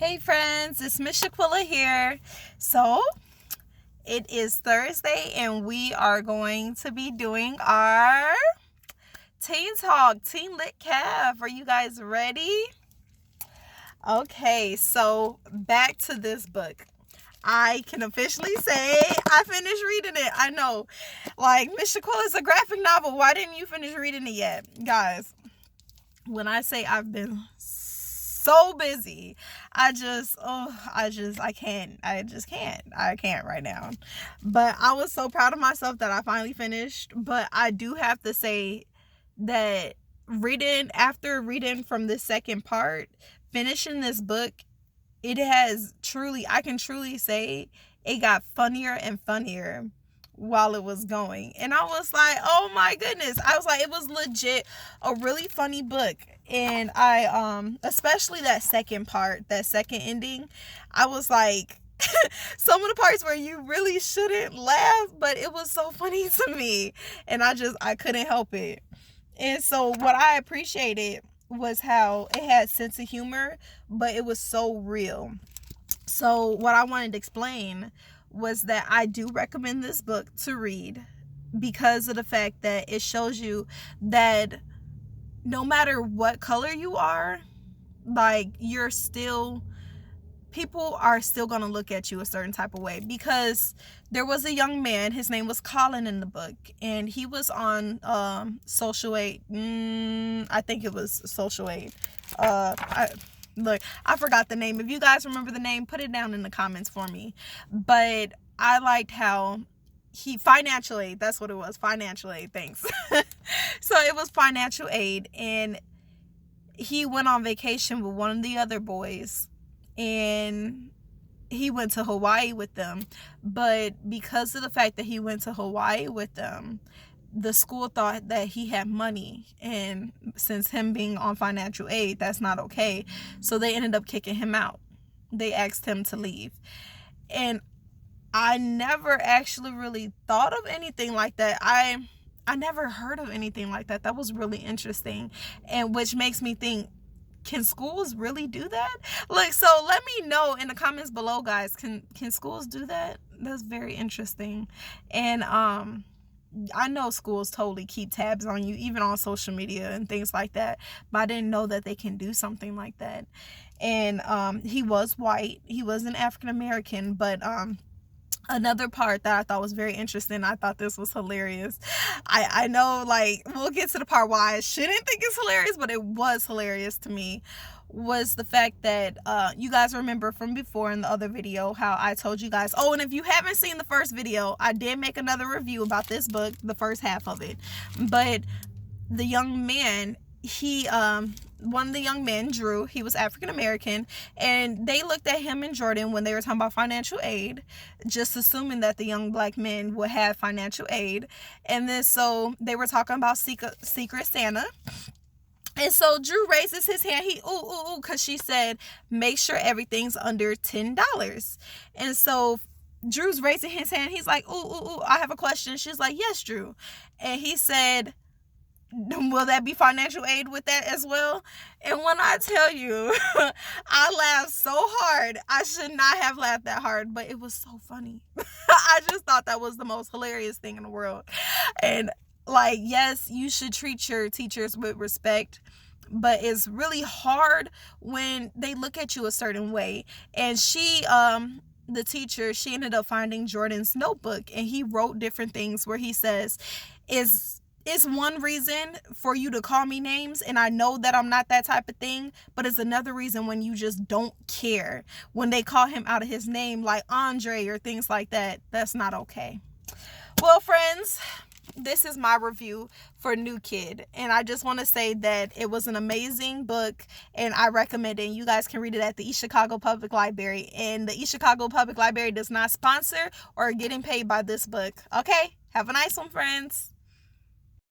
Hey friends, it's Miss Shaquilla here. So, it is Thursday and we are going to be doing our Teen Talk, Teen Lit Calf. Are you guys ready? Okay, so back to this book. I can officially say I finished reading it. I know. Like, Miss Shaquilla is a graphic novel. Why didn't you finish reading it yet? Guys, when I say I've been so busy, I can't right now. But I was so proud of myself that I finally finished. But I do have to say that after reading from the second part, finishing this book, I can truly say it got funnier and funnier while it was going. And I was like, oh my goodness. I was like, it was legit a really funny book. And I especially that second part, that second ending, I was like, some of the parts where you really shouldn't laugh, but it was so funny to me. And I couldn't help it. And so what I appreciated was how it had sense of humor, but it was so real. So what I wanted to explain was that I do recommend this book to read because of the fact that it shows you that no matter what color you are, like people are still going to look at you a certain type of way. Because there was a young man, his name was Colin in the book, and he was on social aid. I think it was social aid. I forgot the name. If you guys remember the name, put it down in the comments for me. But I liked how financial aid, that's what it was, financial aid, thanks. So it was financial aid, and he went on vacation with one of the other boys, and he went to Hawaii with them. But because of the fact that he went to Hawaii with them, the school thought that he had money, and since him being on financial aid, that's not okay. So they ended up kicking him out. They asked him to leave. And I never actually really thought of anything like that. I never heard of anything like that. That was really interesting. And which makes me think, can schools really do that? Like, so let me know in the comments below, guys. Can schools do that? That's very interesting. And I know schools totally keep tabs on you, even on social media and things like that. But I didn't know that they can do something like that. And he was white. He was an African American. But another part that I thought was very interesting, I thought this was hilarious. I know, like, we'll get to the part why I shouldn't think it's hilarious, but it was hilarious to me, was the fact that you guys remember from before in the other video how I told you guys, oh, and if you haven't seen the first video, I did make another review about this book, the first half of it. But the young man, one of the young men, Drew, he was African American, and they looked at him and Jordan when they were talking about financial aid, just assuming that the young black men would have financial aid. And then so they were talking about Secret Santa. And so Drew raises his hand. He because she said, make sure everything's under $10. And so Drew's raising his hand. He's like, I have a question. She's like, yes, Drew. And he said, will that be financial aid with that as well? And when I tell you, I laughed so hard. I should not have laughed that hard, but it was so funny. I just thought that was the most hilarious thing in the world. And like, yes, you should treat your teachers with respect, but it's really hard when they look at you a certain way. And the teacher, she ended up finding Jordan's notebook, and he wrote different things where he says, it's one reason for you to call me names, and I know that I'm not that type of thing, but it's another reason when you just don't care. When they call him out of his name, like Andre or things like that, that's not okay. Well, friends, this is my review for New Kid, and I just want to say that it was an amazing book, and I recommend it. You guys can read it at the East Chicago Public Library, and the East Chicago Public Library does not sponsor or getting paid by this book. Okay, have a nice one, friends.